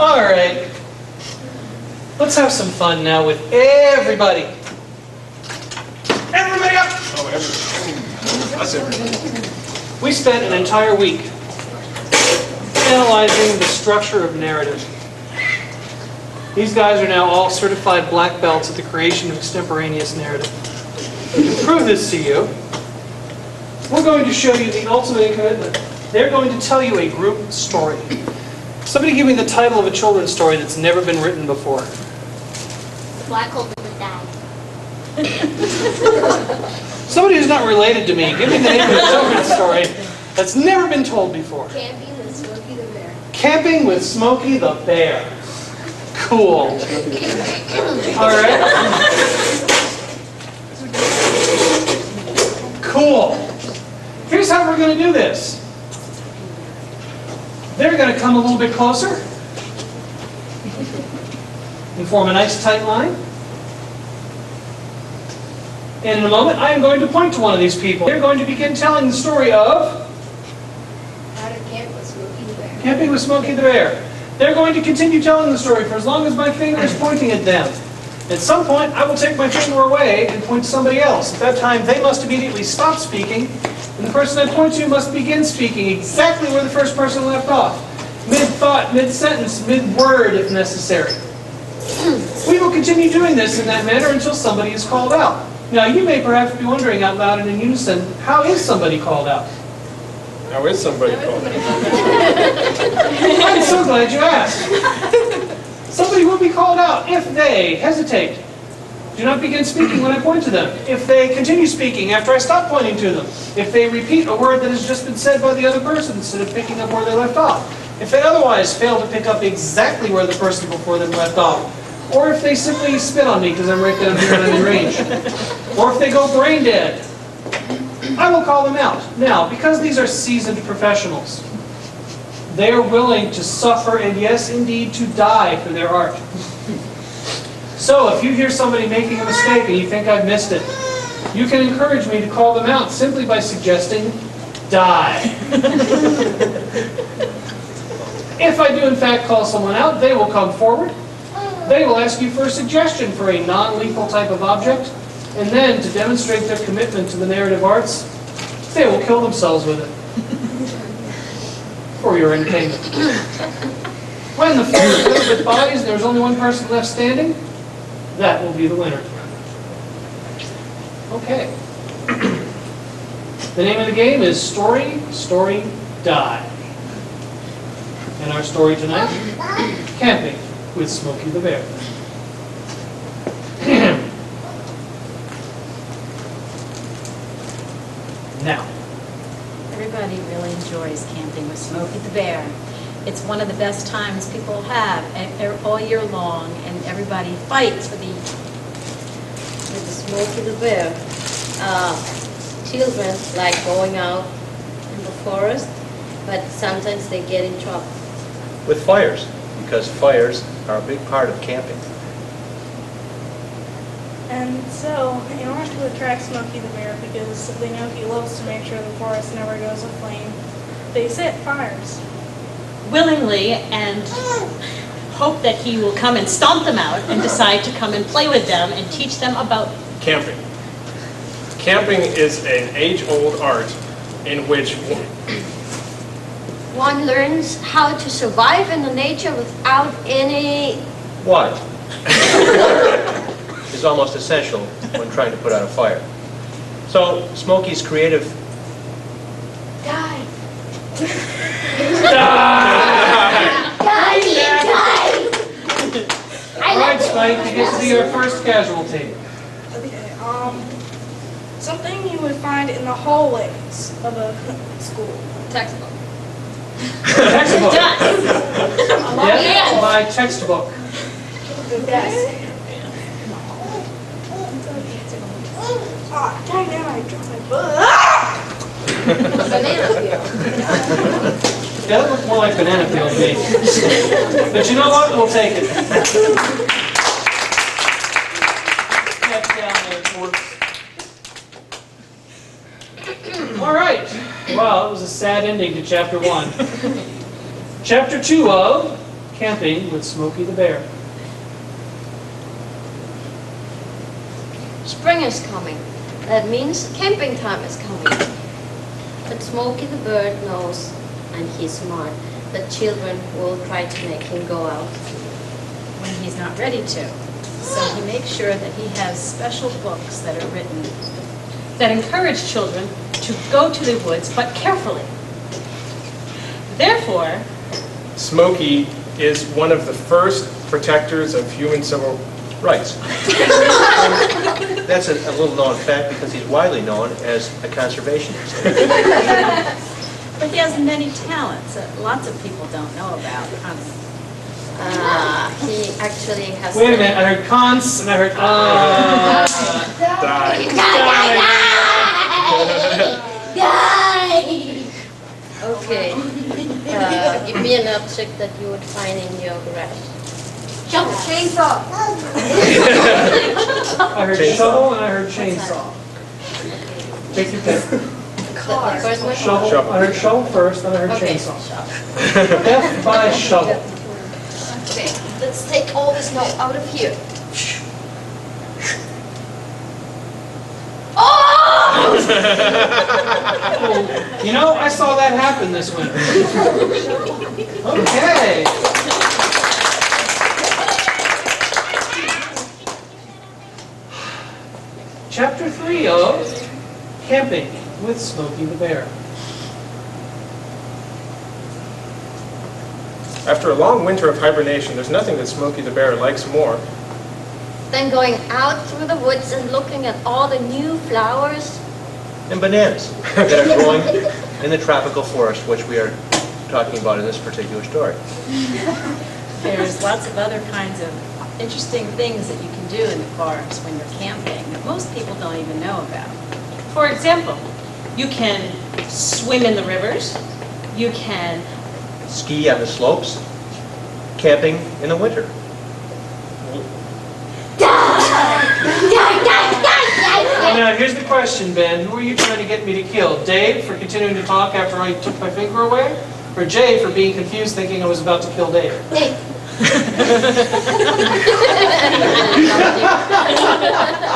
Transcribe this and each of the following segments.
All right. Let's have some fun now with everybody. Everybody up! Oh, everybody. That's everybody. We spent an entire week analyzing the structure of narrative. These guys are now all certified black belts at the creation of extemporaneous narrative. To prove this to you, we're going to show you the ultimate commitment. They're going to tell you a group story. Somebody give me the title of a children's story that's never been written before. Black hole would die. Somebody who's not related to me, give me the name of a children's story that's never been told before. Camping with Smokey the Bear. Camping with Smokey the Bear. Cool. All right. Cool. Here's how we're going to do this. They're going to come a little bit closer and form a nice tight line. And in a moment, I am going to point to one of these people. They're going to begin telling the story of How to camp with Smokey the Bear. Camping with Smokey the Bear. They're going to continue telling the story for as long as my finger is pointing at them. At some point, I will take my finger away and point to somebody else. At that time, they must immediately stop speaking, and the person I point to must begin speaking exactly where the first person left off. Mid-thought, mid-sentence, mid-word if necessary. We will continue doing this in that manner until somebody is called out. Now, you may perhaps be wondering out loud and in unison, how is somebody called out? How is somebody called? I'm so glad you asked. Somebody will be called out if they hesitate. Do not begin speaking when I point to them. If they continue speaking after I stop pointing to them. If they repeat a word that has just been said by the other person instead of picking up where they left off. If they otherwise fail to pick up exactly where the person before them left off. Or if they simply spit on me because I'm right down here and I'm in range. Or if they go brain dead. I will call them out. Now, because these are seasoned professionals, they are willing to suffer and, yes, indeed, to die for their art. So, if you hear somebody making a mistake and you think I've missed it, you can encourage me to call them out simply by suggesting, die. If I do, in fact, call someone out, they will come forward. They will ask you for a suggestion for a non-lethal type of object, and then, to demonstrate their commitment to the narrative arts, they will kill themselves with it. For your entertainment. When the floor is filled with bodies and there's only one person left standing, that will be the winner. Okay. The name of the game is Story, Story, Die. And our story tonight, Camping with Smokey the Bear. Now. Everybody really enjoys camping with Smokey the Bear. It's one of the best times people have all year long, and everybody fights with the Smokey the Bear. Children like going out in the forest, but sometimes they get in trouble. With fires, because fires are a big part of camping. And so, in order to attract Smokey the Bear, because they know he loves to make sure the forest never goes aflame, they set fires. willingly and hope that he will come and stomp them out and decide to come and play with them and teach them about Camping. Camping is an age-old art in which One learns how to survive in the nature without any... Water. Water is almost essential when trying to put out a fire. So Smokey's creative... Die. All right, Spike, you get to be your first casualty. Okay, something you would find in the hallways of a school. Textbook. Textbook. done. Yes, my textbook. Yes. Oh, dang it, I dropped my book. Banana peel. Yeah, that looked more like banana peel to me. But you know what? We'll take it. Get down there, Torts. All right. Well, it was a sad ending to Chapter 1. Chapter 2 of camping with Smokey the Bear. Spring is coming. That means camping time is coming. But Smokey the Bird knows, and he's smart, that children will try to make him go out. when he's not ready to. So he makes sure that he has special books that are written that encourage children to go to the woods, but carefully. Therefore, Smokey is one of the first protectors of human civil rights. That's a little known fact because he's widely known as a conservationist. but he has many talents that lots of people don't know about. He actually has... Wait a minute, I heard cons and I heard Okay. Give me an object that you would find in your garage. Chainsaw. I heard shovel and I heard chainsaw. Take your pick. The first one? Shovel, I heard shovel first, then I heard Okay. chainsaw. Death by shovel. Okay, let's take all this snow out of here. Oh! You know, I saw that happen this winter. Okay. Chapter 3 of Camping with Smokey the Bear. After a long winter of hibernation, there's nothing that Smokey the Bear likes more Then going out through the woods and looking at all the new flowers. And bananas that are growing in the tropical forest, which we are talking about in this particular story. There's lots of other kinds of interesting things that you can do in the forest when you're camping that most people don't even know about. For example, you can swim in the rivers, you can Ski on the slopes, camping in the winter. Now, here's the question, Ben. Who are you trying to get me to kill? Dave for continuing to talk after I took my finger away? Or Jay for being confused thinking I was about to kill Dave? Hey,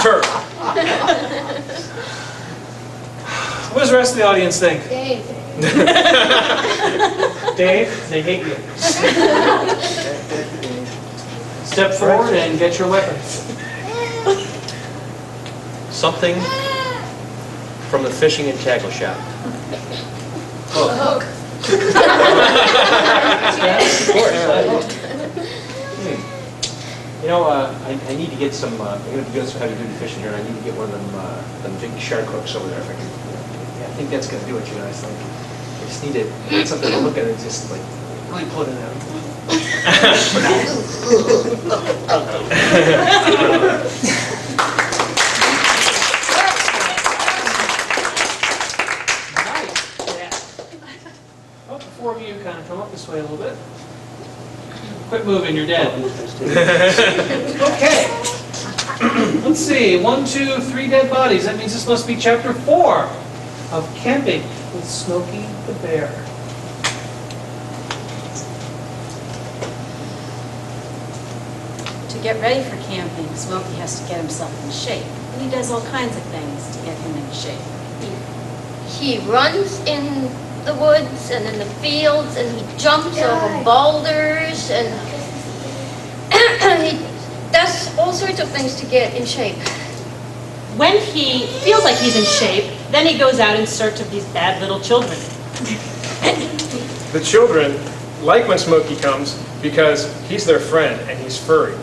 turf. What does the rest of the audience think? Dave. Dave, they hate you. Step forward and get your weapons. Something from the fishing and tackle shop. Hook. You know, I need to get some, I'm going to do some heavy duty fishing here, and I need to get one of them big shark hooks over there. If I can. Yeah, I think that's going to do it, you know. It's like, I just need to get something to look at and just like really pull it in there. Well, the four of you kind of come up this way a little bit. Quit moving, you're dead. Okay. Let's see, 1, 2, 3 dead bodies. That means this must be chapter 4 of Camping with Smokey the Bear. To get ready for camping, Smokey has to get himself in shape. And he does all kinds of things to get him in shape. He runs in the woods and in the fields and he jumps over boulders and he does all sorts of things to get in shape. When he feels like he's in shape, then he goes out in search of these bad little children. The children like when Smokey comes because he's their friend and he's furry.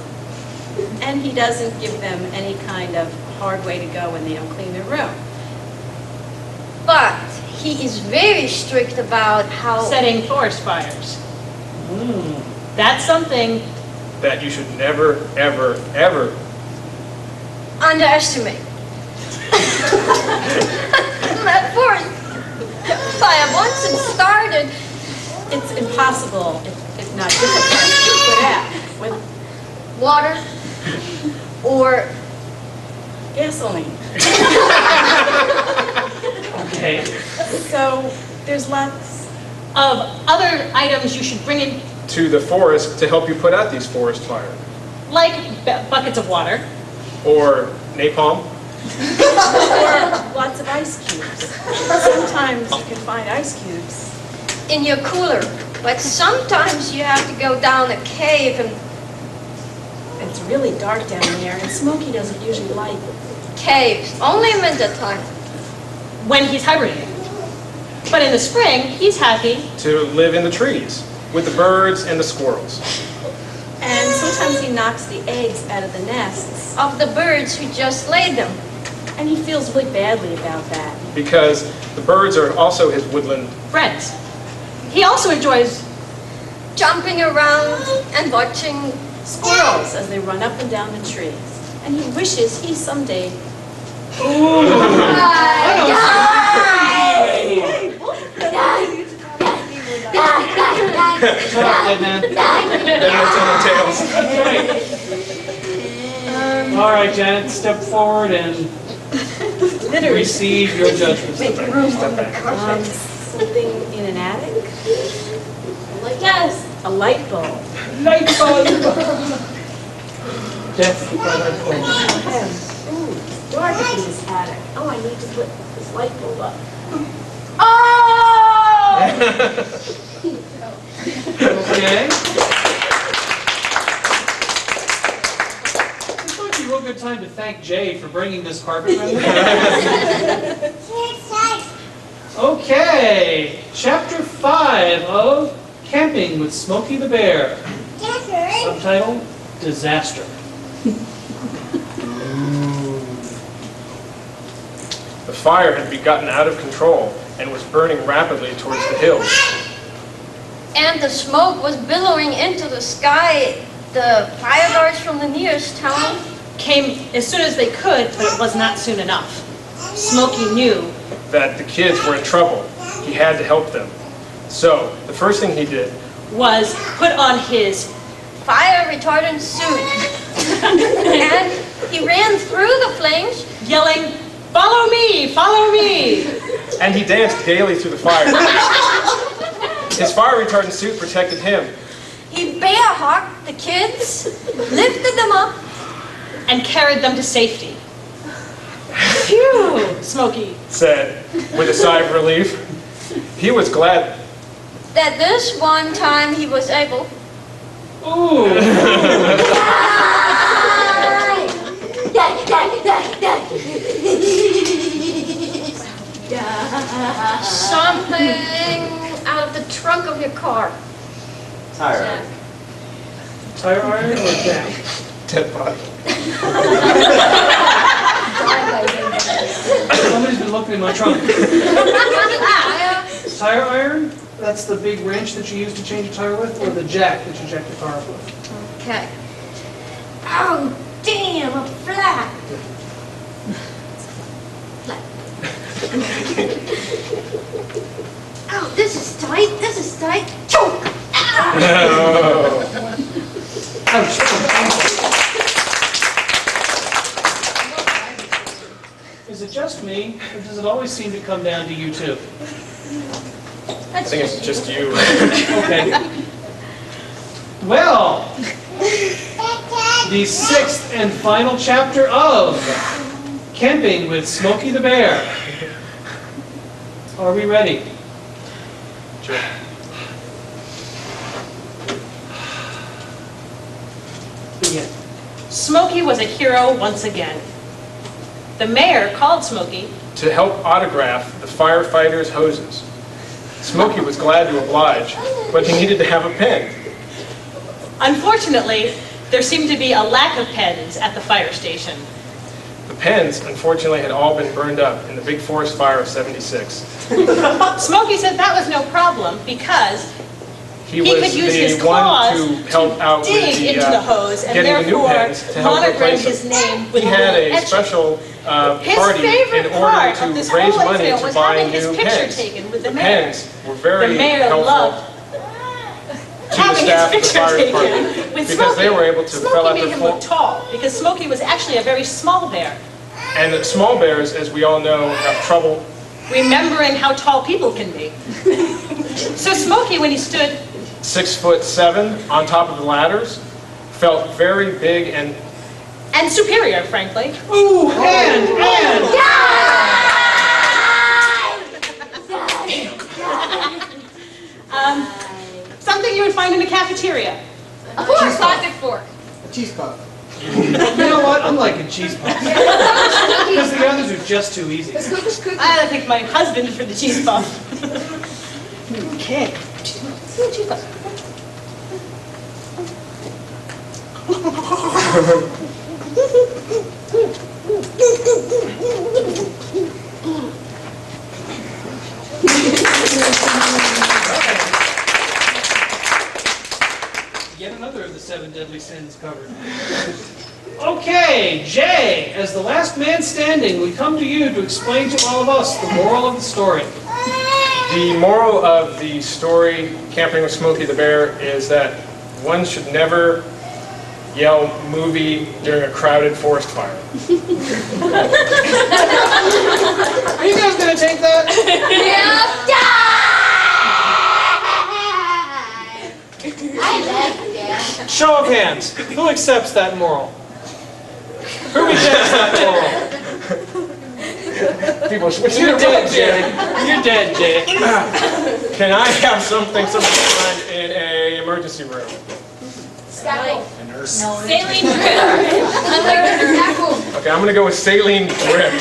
And he doesn't give them any kind of hard way to go when they don't clean their room. But he is very strict about how Setting forest fires. That's something. That you should never, ever, ever. underestimate. That forest fire, once it started, It's impossible, if not difficult, to put out with water or gasoline. Okay. So there's lots. Of other items you should bring into to the forest to help you put out these forest fires? Like buckets of water. Or napalm? Or lots of ice cubes. Sometimes you can find ice cubes. In your cooler. But sometimes you have to go down a cave and It's really dark down there, and Smokey doesn't usually like caves, only in winter time. When he's hibernating. But in the spring, he's happy. To live in the trees with the birds and the squirrels. And sometimes he knocks the eggs out of the nests, Of the birds who just laid them. and he feels really badly about that. Because the birds are also his woodland. Friends. He also enjoys Jumping around and watching Squirrels as they run up and down the trees. And he wishes he someday Shut up, dead man. All right, Janet, step forward and receive your judgment. something in an attic. Yes, a light bulb. Light bulb. That's the primary point. Ooh, it's dark in this attic. Oh, I need to put this light bulb up. Okay. This might be a real good time to thank Jay for bringing this carpet around. Okay, chapter 5 of Camping with Smokey the Bear. Subtitle, Disaster. The fire had gotten out of control and was burning rapidly towards the hills. and the smoke was billowing into the sky. The fire guards from the nearest town Came as soon as they could, but it was not soon enough. Smokey knew That the kids were in trouble. He had to help them. So, the first thing he did was put on his fire retardant suit. And he ran through the flames. yelling, "Follow me, follow me!" And he danced gaily through the fire. His fire retardant suit protected him. He bear-hugged the kids, lifted them up. and carried them to safety. Phew, Smokey. Said, with a sigh of relief. He was glad. That this one time he was able. Ooh. Something out of the trunk of your car. Tire. Tire iron or jack? Dead body. Somebody's been looking in my trunk. Tire iron? That's the big wrench that you use to change a tire with, or the jack that you jack the car up with? Okay. Oh, damn, a flat. Oh, this is tight, this is tight. Choke! Ouch. Is it just me, or does it always seem to come down to you two? I think it's just you. Okay. Well, the 6th and final chapter of Camping with Smokey the Bear. Are we ready? Sure. Begin. Smokey was a hero once again. The mayor called Smokey To help autograph the firefighters' hoses. Smokey was glad to oblige, but he needed to have a pen. Unfortunately, there seemed to be a lack of pens at the fire station. The pens, unfortunately, had all been burned up in the big forest fire of '76. Smokey said that was no problem because He he was could use his the one claws to help out dig with the, into the hose and getting the new therefore pens to help monogram replace his them. name with He a had little a etching. special His party in favorite order part to of this raise whole money ordeal to was buy having his new picture pens. taken with the The mayor. pens were very The mayor helpful loved to the having his staff of the picture fire taken department with because Smokey. they were able to fill Smokey out made their him full. look tall because Smokey was actually a very small bear. And the small bears, as we all know, have trouble. Remembering how tall people can be. So Smokey, when he stood 6'7" on top of the ladders, felt very big and And superior, frankly. Ooh, and. Something you would find in a cafeteria. Of course, plastic fork. Cheese puff. You know what? I'm liking cheese puffs. Because the others are just too easy. I picked my husband for the cheese puff. Okay. Cheese puff. Yet another of the 7 deadly sins covered. Okay, Jay, as the last man standing, we come to you to explain to all of us the moral of the story. the moral of the story, Camping with Smokey the Bear, is that one should never yell movie during a crowded forest fire. Are you guys going to take that? I like that. Show of hands. Who accepts that moral? Who rejects that moral? People switching You're their dead, votes Jay. here. You're dead, Jay. Can I have something find in an emergency room? Scalpel. A nurse. Saline drip. Unlike the scalpel. Okay, I'm gonna go with saline drip.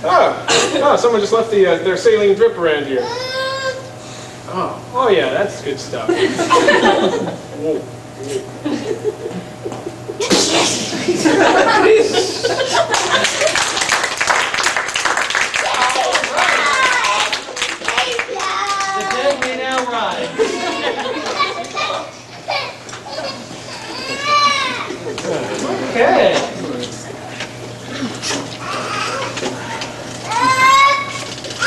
Oh, someone just left their saline drip around here. Oh yeah, that's good stuff. Whoa. The dead may now rise. Okay.